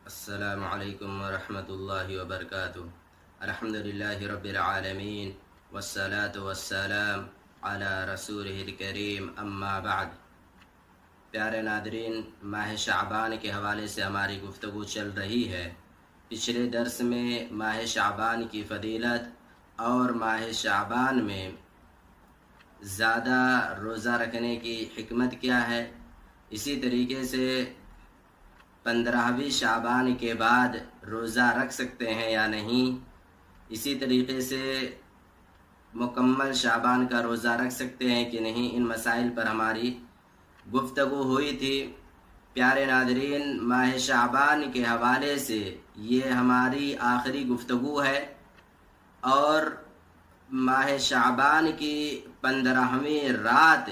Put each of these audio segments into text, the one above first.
السلام علیکم ورحمۃ اللہ وبرکاتہ۔ الحمدللہ رب العالمین والصلاة والسلام علی رسولہ الکریم، اما بعد۔ پیارے ناظرین، ماہ شعبان کے حوالے سے ہماری گفتگو چل رہی ہے۔ پچھلے درس میں ماہ شعبان کی فضیلت اور ماہ شعبان میں زیادہ روزہ رکھنے کی حکمت کیا ہے، اسی طریقے سے 15ویں شعبان کے بعد روزہ رکھ سکتے ہیں یا نہیں، اسی طریقے سے مکمل شعبان کا روزہ رکھ سکتے ہیں کہ نہیں، ان مسائل پر ہماری گفتگو ہوئی تھی۔ پیارے ناظرین، ماہ شعبان کے حوالے سے یہ ہماری آخری گفتگو ہے، اور ماہ شعبان کی 15ویں رات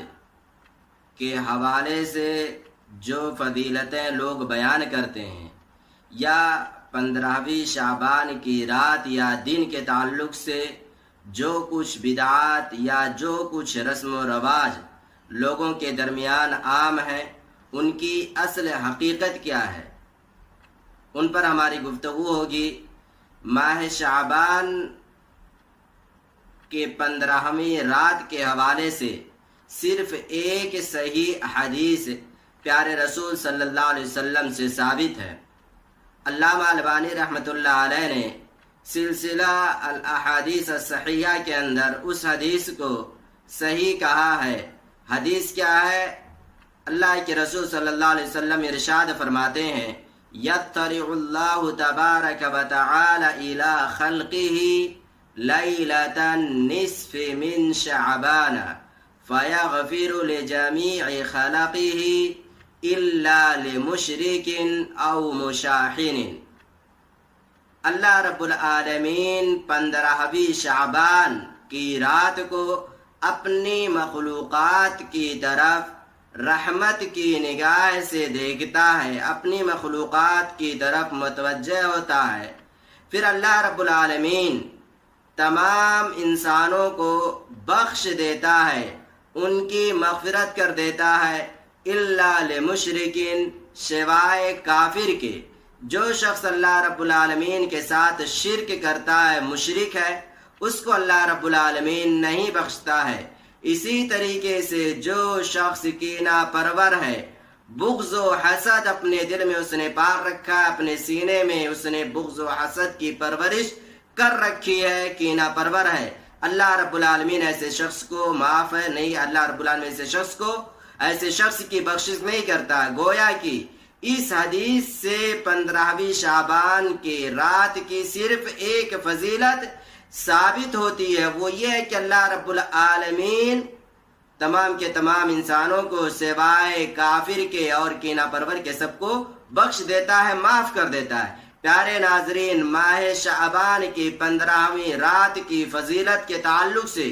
کے حوالے سے جو فضیلتیں لوگ بیان کرتے ہیں، یا 15ویں شعبان کی رات یا دن کے تعلق سے جو کچھ بدعات یا جو کچھ رسم و رواج لوگوں کے درمیان عام ہیں، ان کی اصل حقیقت کیا ہے، ان پر ہماری گفتگو ہوگی۔ ماہ شعبان کے 15ویں رات کے حوالے سے صرف ایک صحیح حدیث پیارے رسول صلی اللہ علیہ وسلم سے ثابت ہے۔ علامہ البانی رحمۃ اللہ علیہ نے سلسلہ الاحادیث الصحیحہ کے اندر اس حدیث کو صحیح کہا ہے۔ حدیث کیا ہے؟ اللہ کے رسول صلی اللہ علیہ وسلم ارشاد فرماتے ہیں، یطلع اللہ تبارک و تعالی الی خلقہ لیلۃ النصف من شعبان فیغفر لجمیع خلقہ الا لمشرک او مشاحن۔ اللہ رب العالمین 15ویں شعبان کی رات کو اپنی مخلوقات کی طرف رحمت کی نگاہ سے دیکھتا ہے، اپنی مخلوقات کی طرف متوجہ ہوتا ہے۔ پھر اللہ رب العالمین تمام انسانوں کو بخش دیتا ہے، ان کی مغفرت کر دیتا ہے، الا لمشرکین، سوائے کافر کے۔ جو شخص اللہ رب العالمین کے ساتھ شرک کرتا ہے، مشرک ہے، اس کو اللہ رب العالمین نہیں بخشتا ہے۔ اسی طریقے سے جو شخص کینہ پرور ہے، بغض و حسد اپنے دل میں اس نے پال رکھا ہے، اپنے سینے میں اس نے بغض و حسد کی پرورش کر رکھی ہے، کینہ پرور ہے، اللہ رب العالمین ایسے شخص کو معاف ہے نہیں، اللہ رب العالمین ایسے شخص کی بخشش نہیں کرتا۔ گویا کہ اس حدیث سے 15ویں شعبان کی رات کی صرف ایک فضیلت ثابت ہوتی ہے، وہ یہ ہے کہ اللہ رب العالمین تمام کے تمام انسانوں کو سوائے کافر کے اور کینہ پرور کے سب کو بخش دیتا ہے، معاف کر دیتا ہے۔ پیارے ناظرین، ماہ شعبان کی 15ویں رات کی فضیلت کے تعلق سے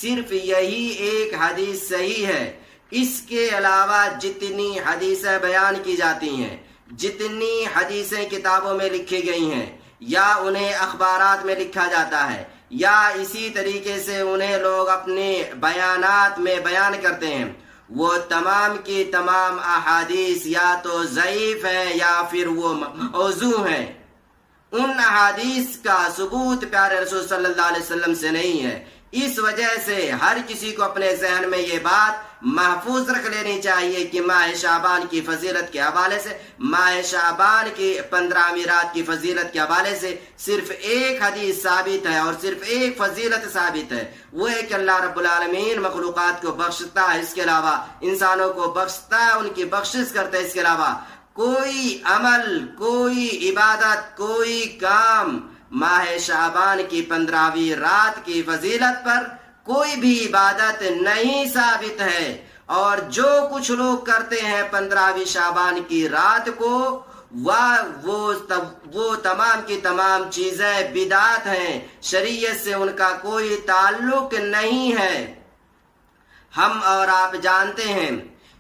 صرف یہی ایک حدیث صحیح ہے۔ اس کے علاوہ جتنی حدیثیں بیان کی جاتی ہیں، جتنی حدیثیں کتابوں میں لکھی گئی ہیں، یا انہیں اخبارات میں لکھا جاتا ہے، یا اسی طریقے سے انہیں لوگ اپنے بیانات میں بیان کرتے ہیں، وہ تمام کی تمام احادیث یا تو ضعیف ہیں یا پھر وہ موضوع ہیں۔ ان احادیث کا ثبوت پیارے رسول صلی اللہ علیہ وسلم سے نہیں ہے۔ اس وجہ سے ہر کسی کو اپنے ذہن میں یہ بات محفوظ رکھ لینی چاہیے کہ ماہ شعبان کی فضیلت کے حوالے سے، ماہ شعبان کی 15ویں رات کی فضیلت کے حوالے سے صرف ایک حدیث ثابت ہے اور صرف ایک فضیلت ثابت ہے، وہ ہے کہ اللہ رب العالمین مخلوقات کو بخشتا ہے، اس کے علاوہ انسانوں کو بخشتا ہے، ان کی بخشش کرتا ہے۔ اس کے علاوہ کوئی عمل، کوئی عبادت، کوئی کام ماہ شعبان کی 15ویں رات کی فضیلت پر کوئی بھی عبادت نہیں ثابت ہے، اور جو کچھ لوگ کرتے ہیں 15ویں شعبان کی رات کو وہ تمام کی تمام چیزیں بدعت ہیں، شریعت سے ان کا کوئی تعلق نہیں ہے۔ ہم اور آپ جانتے ہیں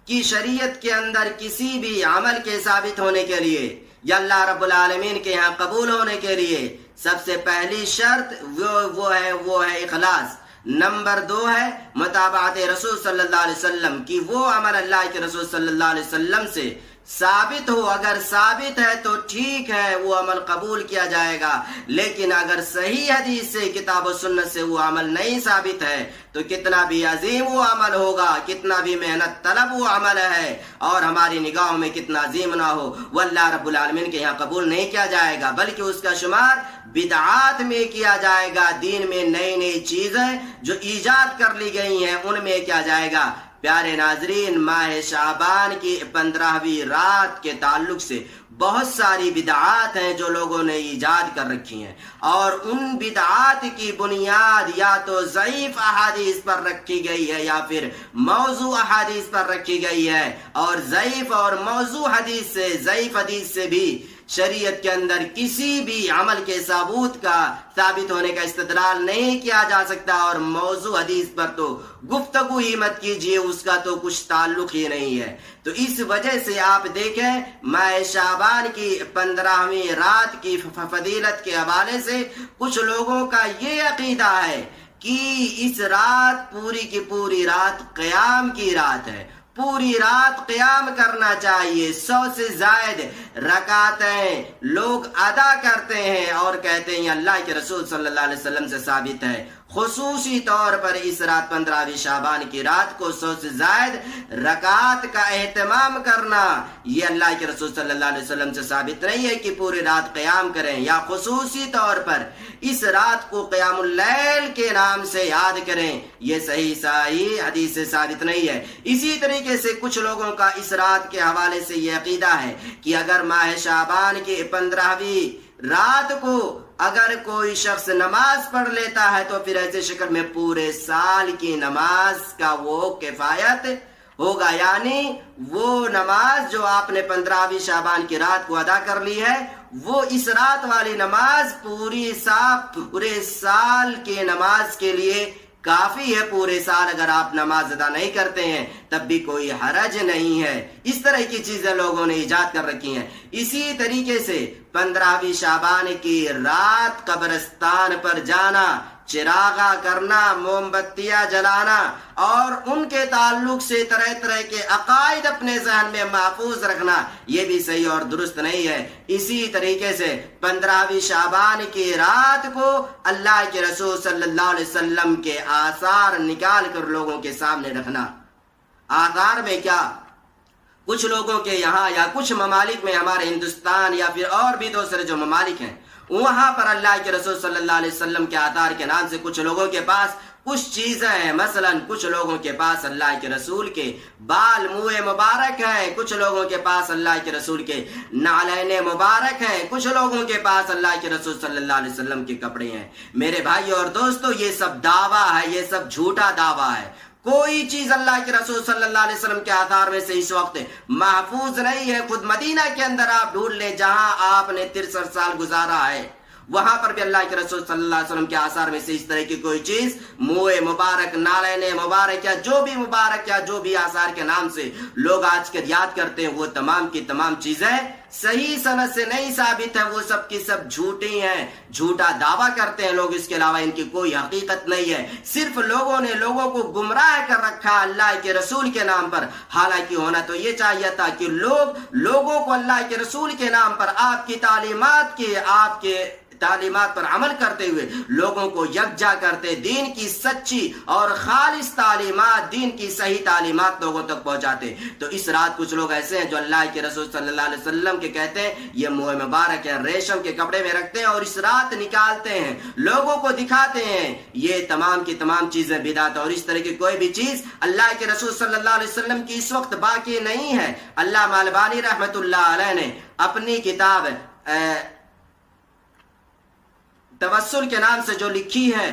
کہ شریعت کے اندر کسی بھی عمل کے ثابت ہونے کے لیے یا اللہ رب العالمین کے یہاں قبول ہونے کے لیے سب سے پہلی شرط وہ ہے اخلاص۔ نمبر 2 ہے متابعت رسول صلی اللہ علیہ وسلم کی وہ عمل اللہ کے رسول صلی اللہ علیہ وسلم سے ثابت ہو، اگر ثابت ہے تو ٹھیک ہے، وہ عمل قبول کیا جائے گا، لیکن اگر صحیح حدیث سے کتاب و سنت سے وہ عمل نہیں ثابت ہے تو کتنا بھی عظیم وہ عمل ہوگا، کتنا بھی محنت طلب وہ عمل ہے اور ہماری نگاہوں میں کتنا عظیم نہ ہو، وہ اللہ رب العالمین کے یہاں قبول نہیں کیا جائے گا، بلکہ اس کا شمار بدعات میں کیا جائے گا۔ دین میں نئی نئی چیزیں جو ایجاد کر لی گئی ہیں ان میں کیا جائے گا۔ پیارے ناظرین، ماہ شعبان کی 15ویں رات کے تعلق سے بہت ساری بدعات ہیں جو لوگوں نے ایجاد کر رکھی ہیں، اور ان بدعات کی بنیاد یا تو ضعیف احادیث پر رکھی گئی ہے یا پھر موضوع احادیث پر رکھی گئی ہے، اور ضعیف اور موضوع حدیث سے، ضعیف حدیث سے بھی شریعت کے اندر کسی بھی عمل کے ثبوت کا ثابت ہونے کا استدلال نہیں کیا جا سکتا، اور موضوع حدیث پر تو گفتگو ہی مت کیجیے، اس کا تو کچھ تعلق ہی نہیں ہے۔ تو اس وجہ سے آپ دیکھیں ماہ شعبان کی 15ویں رات کی فضیلت کے حوالے سے کچھ لوگوں کا یہ عقیدہ ہے کہ اس رات پوری کی پوری رات قیام کی رات ہے، پوری رات قیام کرنا چاہیے، 100 سے زائد رکعتیں لوگ ادا کرتے ہیں اور کہتے ہیں اللہ کے رسول صلی اللہ علیہ وسلم سے ثابت ہے۔ خصوصی طور پر اس رات 15ویں شعبان کی رات کو 100 سے زائد رکعات کا اہتمام کرنا، یہ اللہ کے رسول صلی اللہ علیہ وسلم سے ثابت نہیں ہے کہ پوری رات قیام کریں، یا خصوصی طور پر اس رات کو قیام اللیل کے نام سے یاد کریں، یہ صحیح حدیث سے ثابت نہیں ہے۔ اسی طریقے سے کچھ لوگوں کا اس رات کے حوالے سے یہ عقیدہ ہے کہ اگر ماہ شعبان کی 15ویں رات کو اگر کوئی شخص نماز پڑھ لیتا ہے تو پھر ایسے شکل میں پورے سال کی نماز کا وہ کفایت ہوگا، یعنی وہ نماز جو آپ نے 15ویں شعبان کی رات کو ادا کر لی ہے، وہ اس رات والی نماز پورے سال کے نماز کے لیے کافی ہے۔ پورے سال اگر آپ نماز ادا نہیں کرتے ہیں تب بھی کوئی حرج نہیں ہے۔ اس طرح کی چیزیں لوگوں نے ایجاد کر رکھی ہیں۔ اسی طریقے سے 15ویں شعبان کی رات قبرستان پر جانا، چراغاں کرنا، موم بتیاں جلانا اور ان کے تعلق سے طرح طرح کے عقائد اپنے ذہن میں محفوظ رکھنا، یہ بھی صحیح اور درست نہیں ہے۔ اسی طریقے سے 15ویں شعبان کی رات کو اللہ کے رسول صلی اللہ علیہ وسلم کے آثار نکال کر لوگوں کے سامنے رکھنا۔ آثار میں کیا؟ کچھ لوگوں کے یہاں یا کچھ ممالک میں، ہمارے ہندوستان یا پھر اور بھی دوسرے جو ممالک ہیں، وہاں پر اللہ کے رسول صلی اللہ علیہ وسلم کے آثار کے نام سے کچھ لوگوں کے پاس کچھ چیزیں ہیں۔ مثلا کچھ لوگوں کے پاس اللہ کے رسول کے بال منہ مبارک ہیں، کچھ لوگوں کے پاس اللہ کے رسول کے نعلین مبارک ہیں، کچھ لوگوں کے پاس اللہ کے رسول صلی اللہ علیہ وسلم کے کپڑے ہیں۔ میرے بھائیو اور دوستو، یہ سب دعویٰ ہے، یہ سب جھوٹا دعویٰ ہے۔ کوئی چیز اللہ کے رسول صلی اللہ علیہ وسلم کے آثار میں سے اس وقت محفوظ نہیں ہے۔ خود مدینہ کے اندر آپ ڈھونڈ لیں، جہاں آپ نے 63 سال گزارا ہے، وہاں پر بھی اللہ کے رسول صلی اللہ علیہ وسلم کے آثار میں سے اس طرح کی کوئی چیز، منہ مبارک، نالین مبارک یا جو بھی مبارک یا جو بھی آثار کے نام سے لوگ آج کل یاد کرتے ہیں، وہ تمام کی تمام چیزیں صحیح سند سے نہیں ثابت ہے، وہ سب کی سب جھوٹی ہیں، جھوٹا دعویٰ کرتے ہیں لوگ، اس کے علاوہ ان کی کوئی حقیقت نہیں ہے۔ صرف لوگوں نے لوگوں کو گمراہ کر رکھا اللہ کے رسول کے نام پر۔ حالانکہ ہونا تو یہ چاہیے تھا کہ لوگوں کو اللہ کے رسول کے نام پر، آپ کی تعلیمات پر عمل کرتے ہوئے لوگوں کو یکجا کرتے، دین کی سچی اور خالص تعلیمات، دین کی صحیح تعلیمات لوگوں تک پہنچاتے۔ تو اس رات کچھ لوگ ایسے ہیں جو اللہ کے رسول صلی اللہ علیہ وسلم کے کہتے ہیں یہ منہ مبارک ہے، ریشم کے کپڑے میں رکھتے ہیں اور اس رات نکالتے ہیں، لوگوں کو دکھاتے ہیں۔ یہ تمام کی تمام چیزیں بدعت، اور اس طرح کی کوئی بھی چیز اللہ کے رسول صلی اللہ علیہ وسلم کی اس وقت باقی نہیں ہے۔ علامہ البانی رحمۃ اللہ علیہ نے اپنی کتاب توسل کے نام سے جو لکھی ہے،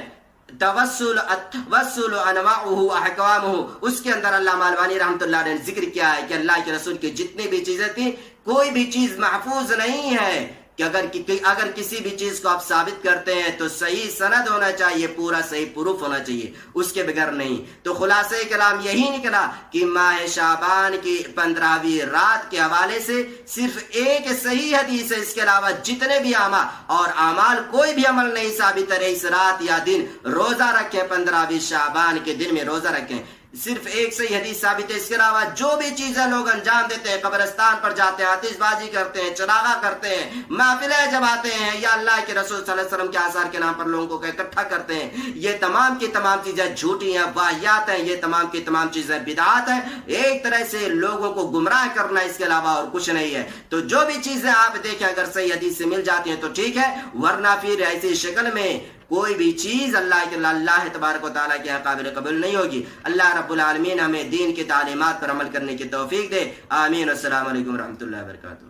توسل انواعہ احکامہ، اس کے اندر علامہ البانی رحمۃ اللہ علیہ نے ذکر کیا ہے کہ اللہ کے رسول کی جتنی بھی چیزیں تھیں، کوئی بھی چیز محفوظ نہیں ہے کہ اگر کسی بھی چیز کو آپ ثابت کرتے ہیں تو صحیح سند ہونا چاہیے، پورا صحیح پروف ہونا چاہیے، اس کے بغیر نہیں۔ تو خلاصہ کلام یہی نکلا کہ ماہ شعبان کی 15ویں رات کے حوالے سے صرف ایک صحیح حدیث ہے، اس کے علاوہ جتنے بھی اعمال کوئی بھی عمل نہیں ثابت ہے۔ اس رات یا دن روزہ رکھیں، 15ویں شعبان کے دن میں روزہ رکھیں۔ صرف ایک صحیح حدیث ثابت ہے. اس کے علاوہ جو بھی چیزیں لوگ انجام دیتے ہیں، قبرستان پر جاتے ہیں، آتش بازی کرتے ہیں، چراغا کرتے ہیں، محفلیں جماتے ہیں، یا اللہ کے رسول صلی اللہ علیہ وسلم کے آثار کے نام پر لوگوں کو اکٹھا کرتے ہیں، یہ تمام کی تمام چیزیں جھوٹی ہیں، واہیات ہیں. یہ تمام کی تمام چیزیں بدعات ہیں، ایک طرح سے لوگوں کو گمراہ کرنا، اس کے علاوہ اور کچھ نہیں ہے. تو جو بھی چیزیں آپ دیکھیں اگر صحیح حدیث سے مل جاتی ہیں تو ٹھیک ہے، ورنہ پھر ایسی شکل میں کوئی بھی چیز اللہ تبارک و تعالیٰ کے قابل قبول نہیں ہوگی. اللہ رب العالمین ہمیں دین کی تعلیمات پر عمل کرنے کی توفیق دے. آمین. السلام علیکم ورحمۃ اللہ وبرکاتہ.